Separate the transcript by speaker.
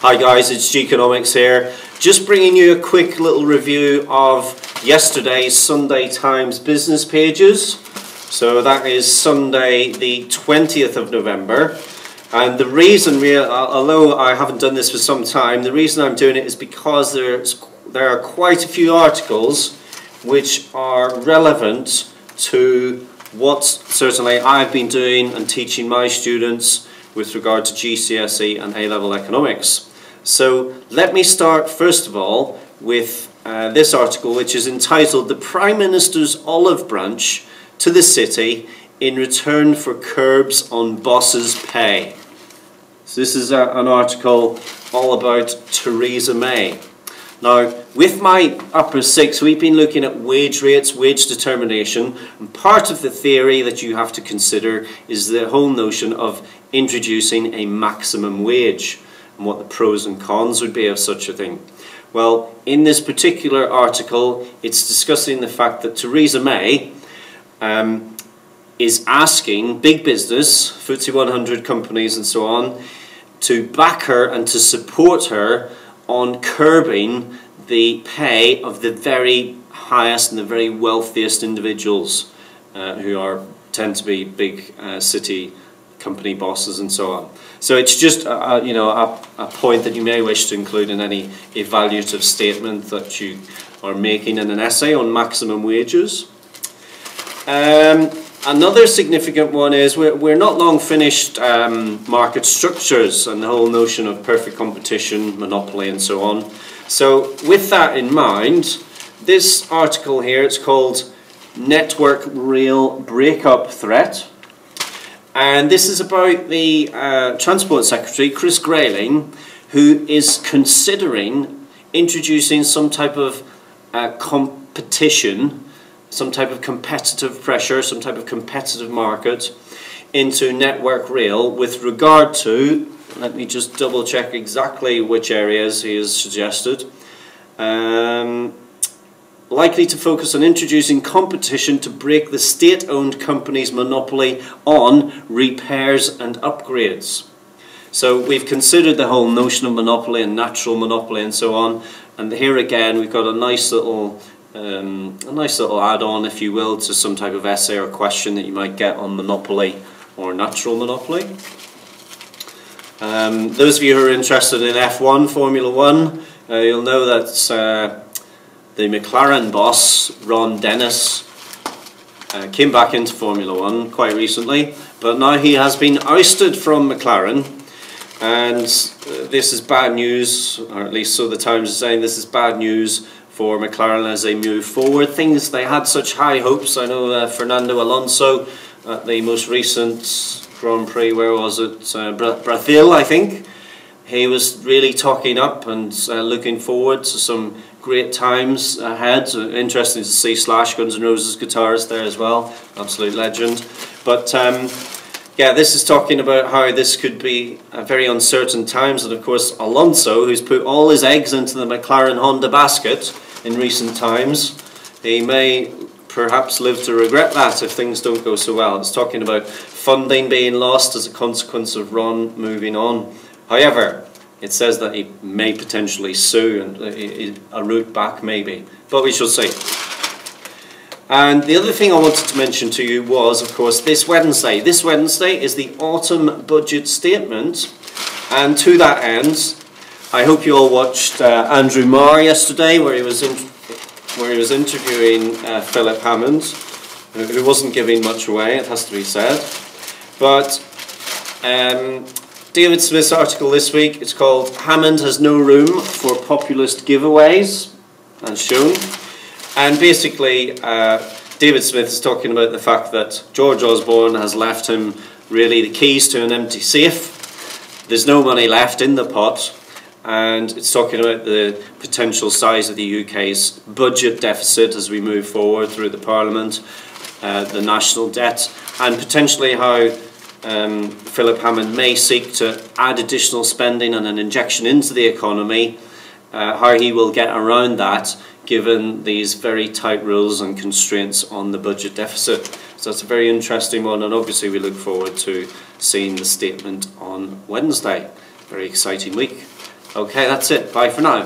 Speaker 1: Hi guys, it's Economics here. Just bringing you a quick little review of yesterday's Sunday Times business pages. So that is Sunday the 20th of November. And the reason, although I haven't done this for some time, the reason I'm doing it is because there are quite a few articles which are relevant to what certainly I've been doing and teaching my students with regard to GCSE and A-level economics. So let me start first of all with this article, which is entitled "The Prime Minister's Olive Branch to the City in Return for Curbs on Bosses' Pay." So this is an article all about Theresa May. Now, with my upper six, we've been looking at wage rates, wage determination, and part of the theory that you have to consider is the whole notion of introducing a maximum wage and what the pros and cons would be of such a thing. Well, in this particular article, it's discussing the fact that Theresa May is asking big business, FTSE 100 companies and so on, to back her and to support her on curbing the pay of the very highest and the very wealthiest individuals who tend to be big city company bosses and so on. So it's just a point that you may wish to include in any evaluative statement that you are making in an essay on maximum wages. Another significant one is we're not long finished market structures and the whole notion of perfect competition, monopoly and so on. So with that in mind, this article here, it's called "Network Rail Breakup Threat." And this is about the Transport Secretary, Chris Grayling, who is considering introducing some type of competition, some type of competitive pressure, some type of competitive market into Network Rail with regard to, let me just double check exactly which areas he has suggested, likely to focus on introducing competition to break the state-owned company's monopoly on repairs and upgrades. So we've considered the whole notion of monopoly and natural monopoly and so on, and here again we've got a nice little add-on, if you will, to some type of essay or question that you might get on monopoly or natural monopoly. Those of you who are interested in F1, Formula 1, you'll know that the McLaren boss, Ron Dennis, came back into Formula 1 quite recently, but now he has been ousted from McLaren, and this is bad news, or at least so the Times is saying this is bad news for McLaren as they move forward. They had such high hopes. I know Fernando Alonso at the most recent Grand Prix, where was it? Brazil, I think. He was really talking up and looking forward to some great times ahead. Interesting to see Slash, Guns N' Roses guitarist there as well. Absolute legend. But yeah, this is talking about how this could be very uncertain times. And of course, Alonso, who's put all his eggs into the McLaren Honda basket in recent times, he may perhaps live to regret that if things don't go so well. It's talking about funding being lost as a consequence of Ron moving on. However, it says that he may potentially sue, and a route back maybe, but we shall see. And the other thing I wanted to mention to you was, of course, this Wednesday. This Wednesday is the autumn budget statement, and to that end, I hope you all watched Andrew Marr yesterday, where he was interviewing Philip Hammond, who wasn't giving much away, it has to be said. But David Smith's article this week, it's called "Hammond Has No Room for Populist Giveaways," as shown. And basically, David Smith is talking about the fact that George Osborne has left him really the keys to an empty safe. There's no money left in the pot, and it's talking about the potential size of the UK's budget deficit as we move forward through the Parliament, the national debt, and potentially how Philip Hammond may seek to add additional spending and an injection into the economy, how he will get around that given these very tight rules and constraints on the budget deficit. So that's a very interesting one, and obviously we look forward to seeing the statement on Wednesday. Very exciting week. Okay, that's it. Bye for now.